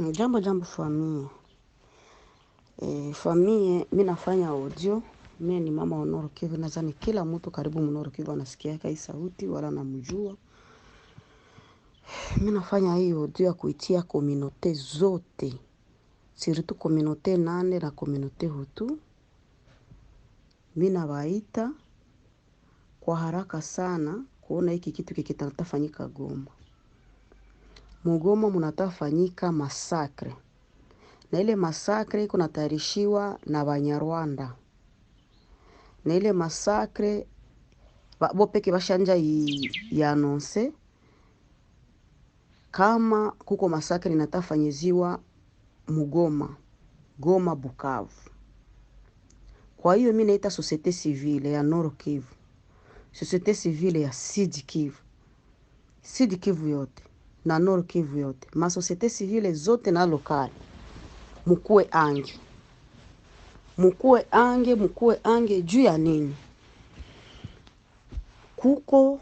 Jambo famille. Famille, mimi nafanya audio. Mimi ni mama wa Nord Kivu. Nadhani kila mtu karibu Nord Kivu anasikia hii sauti wala anamjua. Mimi nafanya hii audio ya kuitia communauté zote. Surtout communauté Nande na communauté Hutu. Mimi nawaita kwa haraka sana kuona hiki kitu kitatafanyika Goma. Mugoma mnatafanyika masakre. Na ile masakre iko natayarishiwa na Banyarwanda. Na ile masakre bo peke bashanja ya annonce kama kuko masakre inatafanyiziwa Mugoma, Goma, Bukavu. Kwa hiyo mimi naita societe civile ya Nord Kivu, societe civile ya Sud Kivu yote na Nord Kivu yote, ma societe civile zote na lokali. Mukue ange juu ya nini? Kuko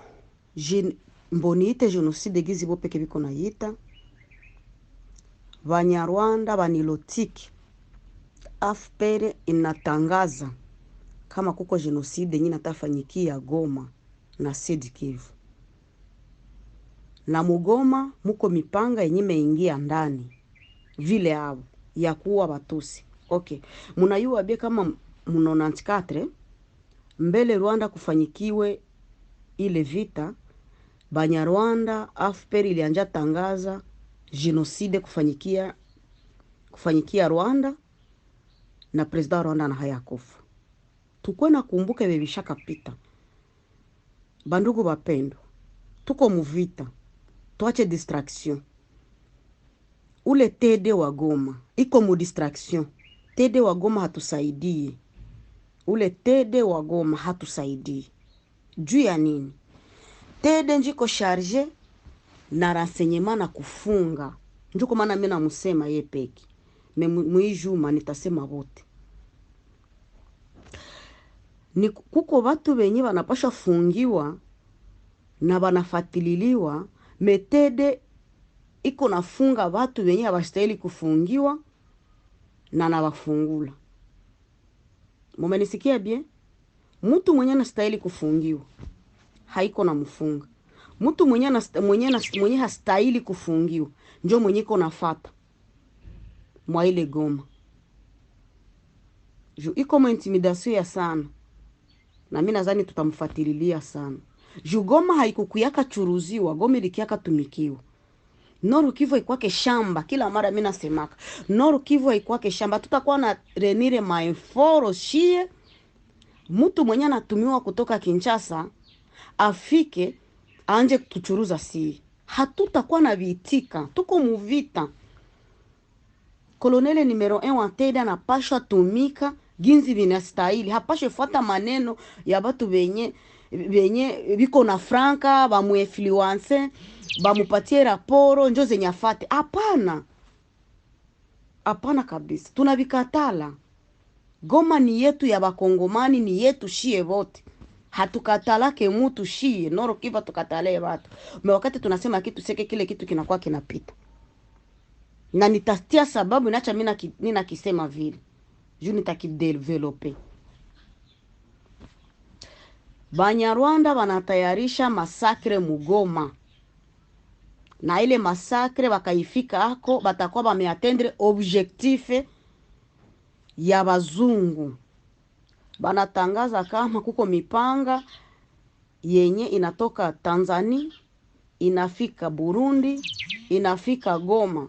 mboniite genocide gizi bo peke biko na yita Banyarwanda banilotiki afpere inatangaza kama kuko genocide nyina tafanyikia Goma na Sud Kivu. Na Mugoma muko mipanga yenye imeingia ndani vile hapo ya kuwa Batusi. Okay. Munayua bie kama mnonantikatre mbele Rwanda kufanyikiwe ile vita, Banyarwanda AFPR ilianja tangaza genocide kufanyikia Rwanda na president Rwanda na hayakufa. Tukwe na kumbuke bebishaka pita. Bandugu bapendo, tuko muvita, tuache distraction. Ule TD wa Goma iko mu distraction. TD wa Goma hatusaidie. Ule TD wa Goma hatusaidie. Juu ya nini? TD njiko charge na renseignement na kufunga. Njuko maana mimi namusema yeye peki. Muijuma nitasema wote. Ni kuko watu wenye wanapasha fungiwa na wanafatililiwa, metede iko nafunga watu wenye hawastahili kufungiwa na nawafungula. Mumenisikia bien? Mtu mwenye anastahili kufungiwa haiko na mfunga. Mtu mwenye hastahili kufungiwa ndio mwenye iko nafata mwa ile Goma. Iko intimidation ya sana. Na mimi nadhani tutamfuatililia sana. Goma haikukuyaka churuziwa, Goma ilikiaka tumikiwa. Nord Kivu ikwake shamba, kila mara mimi nasemaka. Nord Kivu ikwake shamba, tutakuwa na renire maeforo shie. Mtu mwenye anatumiwa kutoka Kinshasa afike anje kuchuruza si. Hatutakuwa na vitika, tuko muvita. Kolonele numero 1 wa TD anapashwa tumika ginzi vinastahili. Hapashe fuata maneno ya batu benye biko na franka ba muinfluence ba mupatie raporo njo zenye afate. Hapana kabisa. Tunabikatala. Goma ni yetu ya bakongomani, ni yetu shie wote. Hatukatalake mutu shie. Nord Kivu tukatalee watu. Wakati tunasema kitu seke kile kitu kinakuwa kinapita. Na nitatia sababu inacha mimi nakisema vile. Juu nitakidevelope. Banyarwanda wanatayarisha masakre Mugoma. Na ile masakre wakaifika hako batakuwa bameatendre objectif ya bazungu. Banatangaza kama kuko mipanga yenye inatoka Tanzania, inafika Burundi, inafika Goma.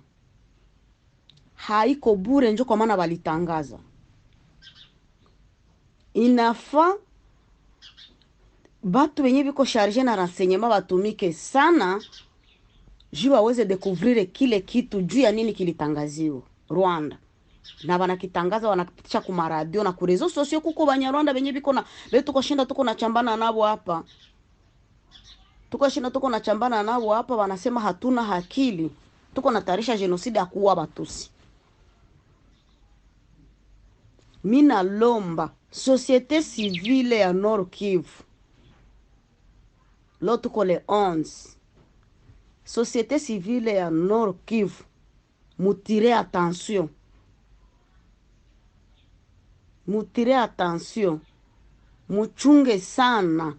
Haiko bure njo kwa maana walitangaza. Inafa batu wenye biko charge na renseignement batumike sana juu waweze découvrir kile kitu juu ya nini kilitangaziwa Rwanda. Na wanakitangaza wanakipitisha kuma radio na ku réseaux sociaux. Kuko Banyarwanda benye biko na tuko shinda tuko na chambana nabo hapa. Tuko na chambana nabo hapa, wanasema hatuna hakili. Tuko na tarisha genocide akuwa Batusi. Mina lomba société civile ya Nord Kivu. Lo tuko le 11. Société civile ya Nord Kivu. mutire attention. Mutire attention. Muchunge sana.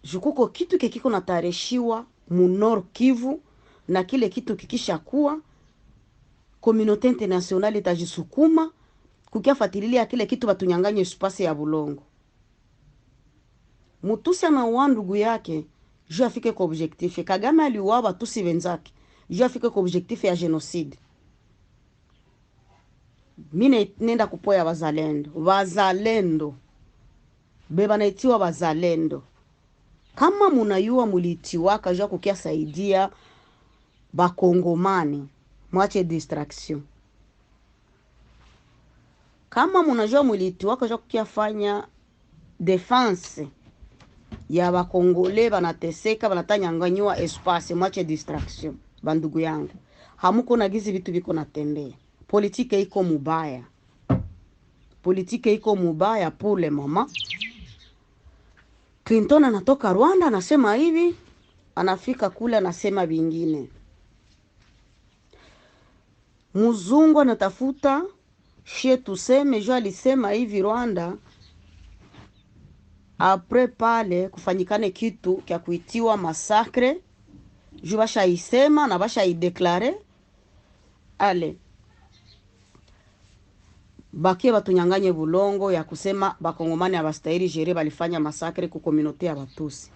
Jukuko kitu kikiko natayarishiwa mu Nord Kivu, na kile kitu kikisha kuwa communauté internationale itajisukuma kukiafatililia kile kitu batunyanganye espace ya Bulongo. Mutusi ana ndugu yake juu afike kwa objectif. Kagame aliuawa Batusi wenzake juu afike kwa objectif ya genocide. Mine nenda kupoya wazalendo. Wazalendo beba naitiwa wazalendo. Kama munayua mulitiwaka juu kukia saidia bakongomani, mwache distraction. Kama munajua mulitiwaka juu kukia fanya defense ya bakongole banateseka banatanyanganywa espace, mwache distraction. Bandugu yangu, hamuko na gizi vitu biko natembea. Politike iko mubaya. Politike iko mubaya pole mama. Clinton anatoka Rwanda anasema hivi, anafika kule anasema vingine. Muzungu anatafuta shie tuseme juu alisema hivi Rwanda. Apre pale kufanyikane kitu kia kuitiwa masakre, juu basha isema na basha ideklare. Ale bakie batunyanganye Bulongo ya kusema bakongomani abastahili jere balifanya masakre ku communauté ya Batusi.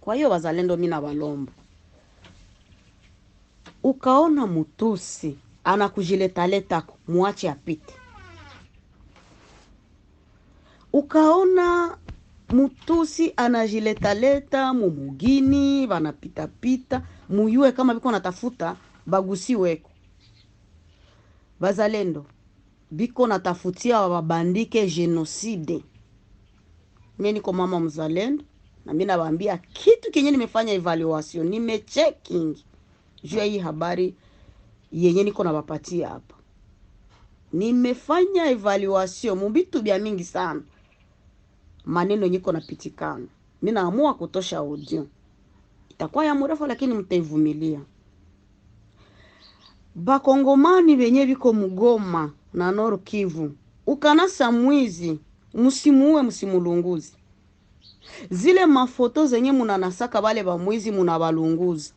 Kwa hiyo wazalendo mina balombo, ukaona Mutusi anakujileta muache apite. Ukaona Mutusi anajileta mumugini banapita pita, muyue kama biko natafuta bagusi weko. Bazalendo biko natafutia wabandike genocide. Mimi niko mama mzalendo na mimi nawaambia kitu kenye nimefanya evaluation, nimechecking juu ya hii habari yenye niko nawapatia hapa. Nimefanya evaluation mubitu bya mingi sana. Maneno niko napitikana. Mimi naamua kutosha audio. Itakuwa ya mrefu lakini mtaivumilia. Bakongomani benye biko Mugoma na Nord Kivu, ukanasa mwizi, musimuwe musimulunguzi. Zile mafoto zenye munanasaka bale ba mwizi munabalunguza.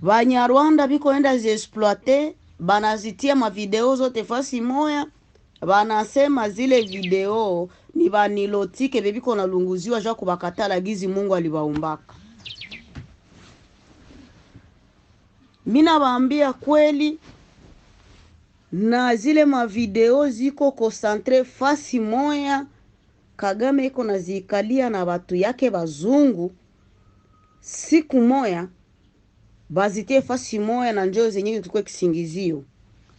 Banyarwanda biko enda ziexploiter, banazitia ma video zote fasi moya, banasema zile video ni banilotike bebiko nalunguziwa jwa kubakatala gizi Mungu alibaumbaka. Mina baambia kweli, na zile ma video ziko concentre fasi moya. Kagame iko nazikalia na watu yake bazungu, siku moya bazitie fasi moya na njoo zenye tukwe kisingizio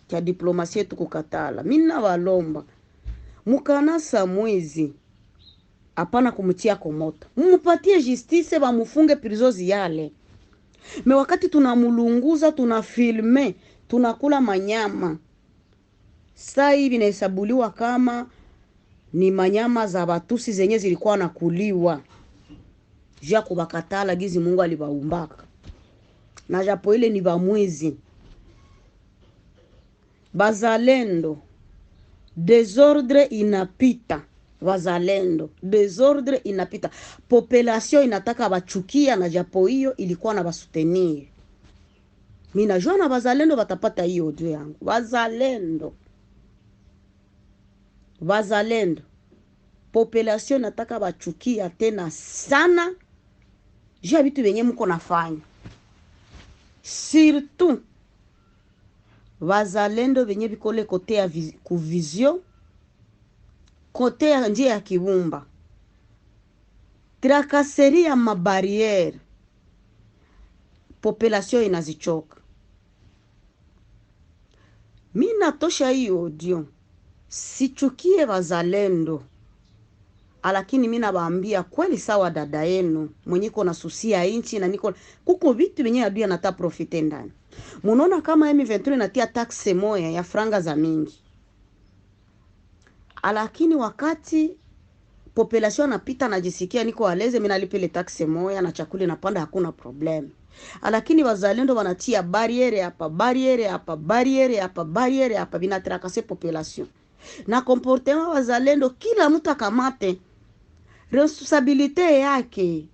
cha diplomasia yetu kukatala. Mina balomba mukanasa mwizi hapana kumtia komoto, mupatie justice, bamufunge prizozi yale. Me wakati tunamulunguza, tunafilme, tunakula manyama, saa hivi inahesabuliwa kama ni manyama za Batusi zenye zilikuwa nakuliwa jia kubakatala gizi Mungu alibaumbaka. Na japo ile ni bamwizi. Bazalendo, desordre inapita. Wazalendo, desordre inapita. Population inataka bachukia, na japo hiyo ilikuwa na basutenir. Mina jua na wazalendo batapata hiyo audio yangu. Wazalendo, population inataka bachukia tena sana jua vitu venye mko nafanya. Surtout wazalendo venye bikole kote ya kuvision, kote ya njia ya Kibumba, trakaseri ya mabariere, population inazichoka. Mina tosha hiyo audio, sichukie wazalendo, lakini mina baambia kweli sawa dada yenu mwenye kona susia inchi na niko kuko vitu venye adui anata profite ndani. Munaona kama M23 inatia taxe moya ya franga za mingi, lakini wakati population napita najisikia niko aleze, mimi nalipa ile taxe moya na chakula napanda, hakuna problem. Lakini wazalendo wanatia barriere hapa, barriere hapa, barriere hapa, barriere hapa, binatrakase population. Na comportement wazalendo, kila mtu akamate responsabilite yake.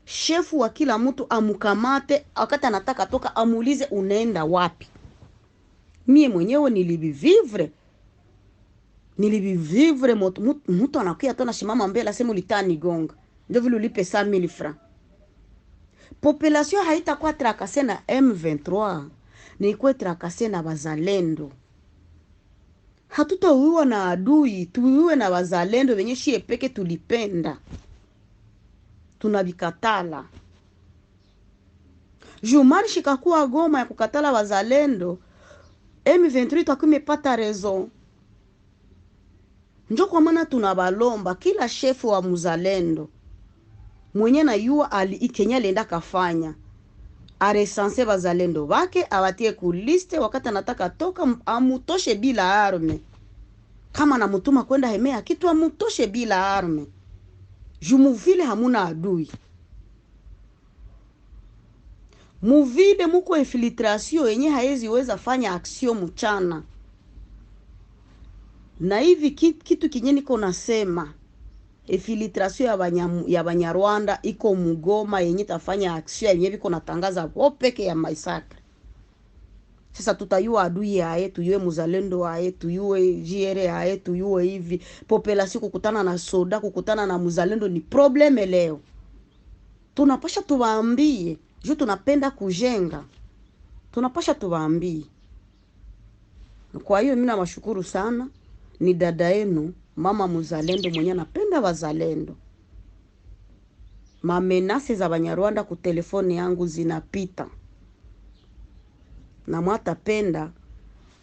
Shefu wa kila mtu amukamate, wakati anataka toka amuulize unaenda wapi. Mie mwenyewe nilibivivre mtu anakuya tona shimama mbele asema ulitani gonga, ndio vile ulipe 100,000 francs. Population haitakuwa trakase na M23, ni kwa trakase na wazalendo. Hatutauiwa na adui, tuiwe na wazalendo wenye shie peke tulipenda. Tunabikatala. Jumari shikakuwa Goma ya kukatala wazalendo, M23 takumepata raison. Njo kwa maana tunabalomba kila shefu wa muzalendo mwenye na yua Kenya alienda kafanya aresanse bazalendo wake, awatie ku liste, wakati anataka toka amutoshe bila arme. Kama namutuma kwenda hemea kitu amutoshe bila arme. Jumuvile hamuna adui. Muvile muko infiltration yenye haezi weza fanya aksio mchana. Na hivi kitu kinye niko nasema, infiltration ya Banyarwanda iko Mugoma yenye tafanya aksio yenye viko natangaza wopeke ya maisakre. Sasa tutayua adui yae, tuyue muzalendo yae, tuyue JR yae, tuyue hivi. Population kukutana na soda, kukutana na muzalendo ni probleme leo. Tunapasha tuwaambie, juu tunapenda kujenga. Tunapasha tuwaambie. Kwa hiyo mimi nawashukuru sana, ni dada yenu mama muzalendo mwenye anapenda wazalendo. Mamenase za Banyarwanda ku telefoni yangu zinapita. Na mwatapenda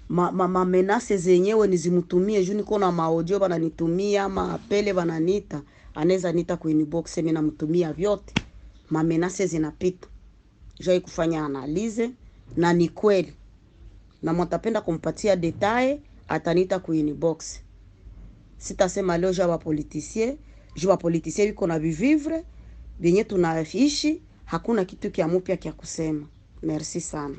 mamenase zenyewe nizimutumie, juu niko na maaudio bananitumia, maapele bananita, anaweza nita ku inbox mimi namutumia vyote. Mamenase zinapita. Jai kufanya analize na ni kweli. Na mwatapenda kumpatia detail, atanita ku inbox. Sitasema leo jwa politicien, jwa politicien wiko na vivivre, benye tunaishi, hakuna kitu kia mupya kia kusema. Merci sana.